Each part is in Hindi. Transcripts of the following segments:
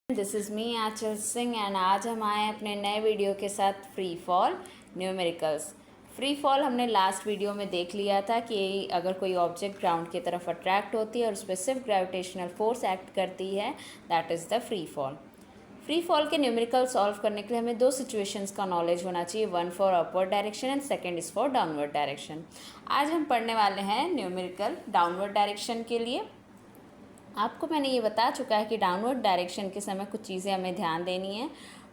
This is me Aanchal Singh and आज हम आए अपने नए वीडियो के साथ free fall numericals. Free fall हमने लास्ट वीडियो में देख लिया था कि अगर कोई ऑब्जेक्ट ग्राउंड की तरफ अट्रैक्ट होती है और उस पर सिर्फ ग्रेविटेशनल फोर्स एक्ट करती है, that is the free fall. Free fall के न्यूमेरिकल सॉल्व करने के लिए हमें दो सिचुएशंस का नॉलेज होना चाहिए, one for upward direction and second is for downward direction. आज हम पढ़ने वाले हैं न्यूमेरिकल डाउनवर्ड डायरेक्शन के लिए। आपको मैंने ये बता चुका है कि डाउनवर्ड डायरेक्शन के समय कुछ चीज़ें हमें ध्यान देनी है।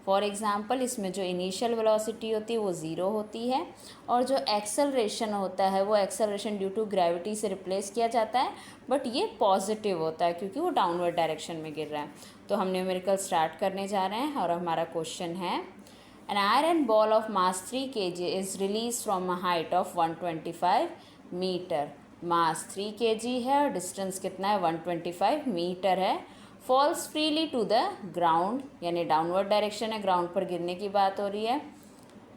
फॉर एग्ज़ाम्पल, इसमें जो इनिशियल वेलोसिटी होती है वो ज़ीरो होती है और जो एक्सेलरेशन होता है वो एक्सेलरेशन ड्यू टू ग्रेविटी से रिप्लेस किया जाता है, बट ये पॉजिटिव होता है क्योंकि वो डाउनवर्ड डायरेक्शन में गिर रहा है। तो हम न्यूमेरिकल स्टार्ट करने जा रहे हैं और हमारा क्वेश्चन है, an iron ball of mass 3 kg is release from a height of 125 metre. Mass 3 kg है और डिस्टेंस कितना है, 125 मीटर है। Falls freely to the ground, यानी डाउनवर्ड डायरेक्शन है, ग्राउंड पर गिरने की बात हो रही है।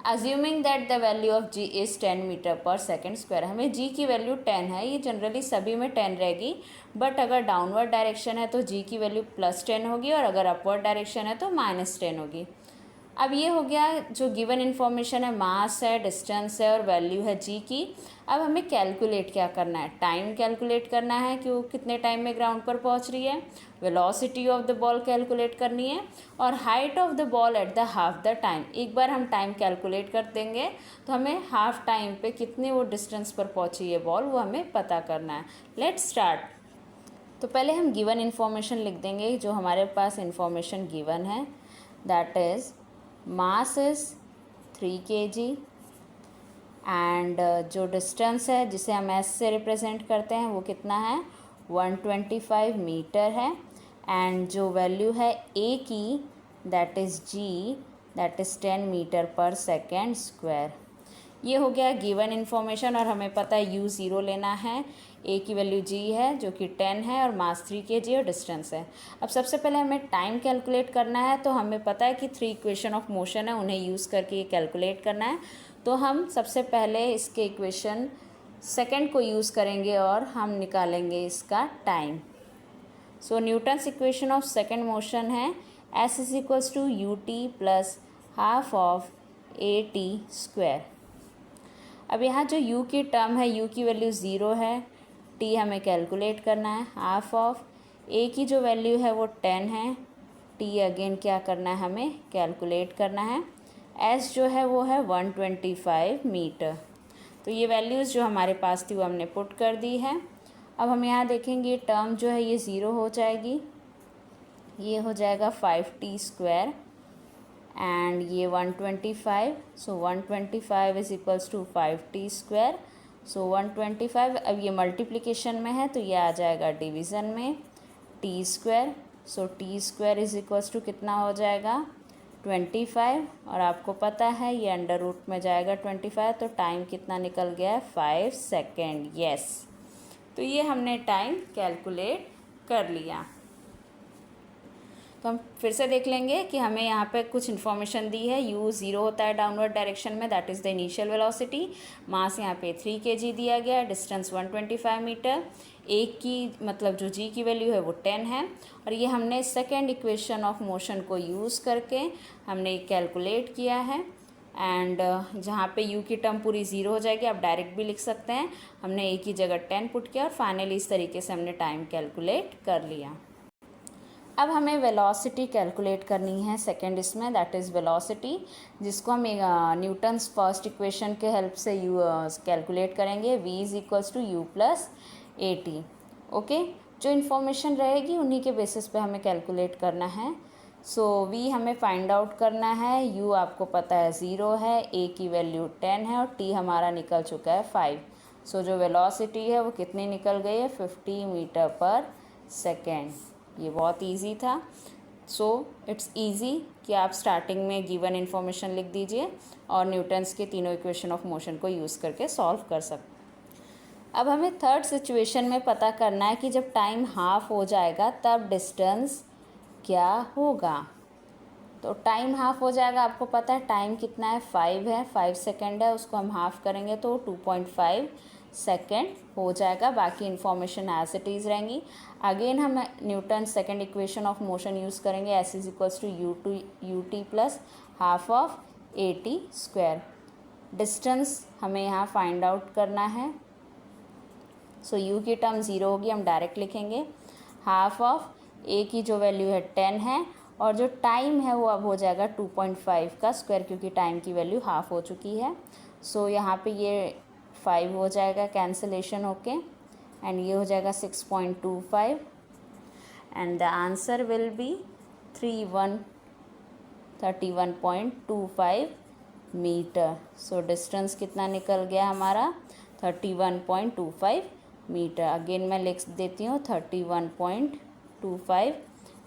Assuming that the value of ji is 10 metre per second square. हमें जी की वैल्यू 10 है, ये जनरली सभी में 10 रहेगी, बट अगर डाउनवर्ड डायरेक्शन है तो जी की वैल्यू +10 होगी और अगर अपवर्ड डायरेक्शन है तो -10 होगी। अब ये हो गया जो गिवन इन्फॉर्मेशन है, मास है, डिस्टेंस है और वैल्यू है जी की। अब हमें कैलकुलेट क्या करना है, टाइम कैलकुलेट करना है कि वो कितने टाइम में ग्राउंड पर पहुंच रही है, velocity of the ball calculate करनी है और height of the ball at the half the time. एक बार हम टाइम कैलकुलेट कर देंगे तो हमें हाफ टाइम पे कितने वो डिस्टेंस पर पहुंची है बॉल, वो हमें पता करना है। Let's start. तो पहले हम गिवन इन्फॉर्मेशन लिख देंगे, जो हमारे पास इन्फॉर्मेशन गिवन है, that is mass is 3 kg and जो डिस्टेंस है जिसे हम एस से रिप्रेजेंट करते हैं वो कितना है, 125 मीटर है। एंड जो वैल्यू है ए की, that is g, that is 10 metre per second square. ये हो गया गिवन इन्फॉर्मेशन और हमें पता है यू ज़ीरो लेना है, ए की वैल्यू जी है जो कि 10 है और मास 3 kg और डिस्टेंस है। अब सबसे पहले हमें टाइम कैलकुलेट करना है, तो हमें पता है कि 3 इक्वेशन ऑफ मोशन है, उन्हें यूज़ करके ये कैलकुलेट करना है। तो हम सबसे पहले इसके इक्वेशन सेकंड को यूज़ करेंगे और हम निकालेंगे इसका time. So Newton's equation of second motion है s is equals to u t plus half of a t square. अब यहाँ जो u की टर्म है, u की वैल्यू ज़ीरो है, t हमें कैलकुलेट करना है, हाफ ऑफ a की जो वैल्यू है वो 10 है, t अगेन क्या करना है, हमें कैलकुलेट करना है, s जो है वो है 125 मीटर। तो ये वैल्यूज़ जो हमारे पास थी वो हमने पुट कर दी है। अब हम यहाँ देखेंगे ये टर्म जो है ये ज़ीरो हो जाएगी, ये हो जाएगा 5t स्क्वायर एंड ये 125, so 125 is equals to 5t square. So 125, अब ये मल्टीप्लिकेशन में है तो ये आ जाएगा डिवीज़न में, t square. So t square is equals to कितना हो जाएगा, 25, और आपको पता है ये अंडर रूट में जाएगा 25, तो टाइम कितना निकल गया है, 5 सेकेंड। यस, तो ये हमने टाइम कैलकुलेट कर लिया। तो हम फिर से देख लेंगे कि हमें यहाँ पे कुछ इन्फॉर्मेशन दी है, u ज़ीरो होता है डाउनवर्ड डायरेक्शन में, that is the initial velocity. Mass यहाँ पे 3 kg दिया गया है, डिस्टेंस 125 मीटर, एक की मतलब जो g की वैल्यू है वो 10 है और ये हमने सेकेंड इक्वेशन ऑफ मोशन को यूज़ करके हमने कैलकुलेट किया है। एंड जहाँ पे u की टर्म पूरी ज़ीरो हो जाएगी, आप डायरेक्ट भी लिख सकते हैं, हमने a की जगह 10 पुट किया और फाइनली इस तरीके से हमने टाइम कैलकुलेट कर लिया। अब हमें वेलोसिटी कैलकुलेट करनी है सेकंड इसमें, दैट इज़ वेलोसिटी, जिसको हम न्यूटन्स फर्स्ट इक्वेशन के हेल्प से यू कैलकुलेट करेंगे, v is equals to u plus a t. Okay, जो इन्फॉर्मेशन रहेगी उन्हीं के बेसिस पे हमें कैलकुलेट करना है। सो v हमें फाइंड आउट करना है, u आपको पता है ज़ीरो है, a की वैल्यू 10 है और t हमारा निकल चुका है 5। सो जो वेलोसिटी है वो कितनी निकल गई है, 50 मीटर पर सेकेंड। ये बहुत इजी था। सो इट्स इजी कि आप स्टार्टिंग में गिवन इन्फॉर्मेशन लिख दीजिए और न्यूटन्स के तीनों इक्वेशन ऑफ मोशन को यूज़ करके सॉल्व कर सकते। अब हमें थर्ड सिचुएशन में पता करना है कि जब टाइम हाफ हो जाएगा तब डिस्टेंस क्या होगा। तो टाइम हाफ हो जाएगा, आपको पता है टाइम कितना है, 5 है, 5 सेकेंड है, उसको हम हाफ करेंगे तो 2.5 सेकेंड हो जाएगा, बाकी इन्फॉर्मेशन एज इट इज़ रहेंगी। अगेन हम Newton second equation of motion use करेंगे, s is equals to u t plus half of a t square. Distance हमें यहाँ फाइंड आउट करना है, सो यू की टर्म 0 होगी, हम डायरेक्ट लिखेंगे। हाफ ऑफ ए की जो वैल्यू है 10 है, और जो टाइम है वो अब हो जाएगा 2.5 का स्क्वायर, क्योंकि टाइम की वैल्यू हाफ हो चुकी है। सो यहाँ पे ये 5 हो जाएगा कैंसिलेशन होके, एंड ये हो जाएगा 6.25, and the answer will be 31.25 metre. So distance कितना निकल गया हमारा, 31.25 मीटर। अगेन मैं लिख देती हूँ 31.25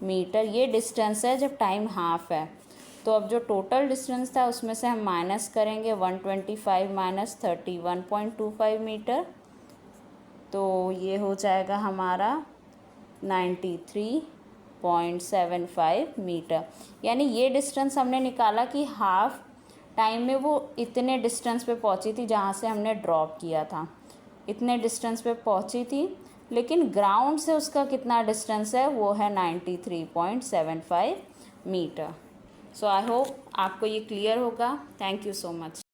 मीटर। ये डिस्टेंस है जब टाइम हाफ है। तो अब जो टोटल डिस्टेंस था उसमें से हम माइनस करेंगे 125 माइनस 31.25 मीटर, तो ये हो जाएगा हमारा 93.75 मीटर। यानी ये डिस्टेंस हमने निकाला कि हाफ टाइम में वो इतने डिस्टेंस पे पहुंची थी जहाँ से हमने ड्रॉप किया था, इतने डिस्टेंस पे पहुंची थी, लेकिन ग्राउंड से उसका कितना डिस्टेंस है वो है 93.75 मीटर। सो आई होप आपको ये क्लियर होगा। Thank you so much.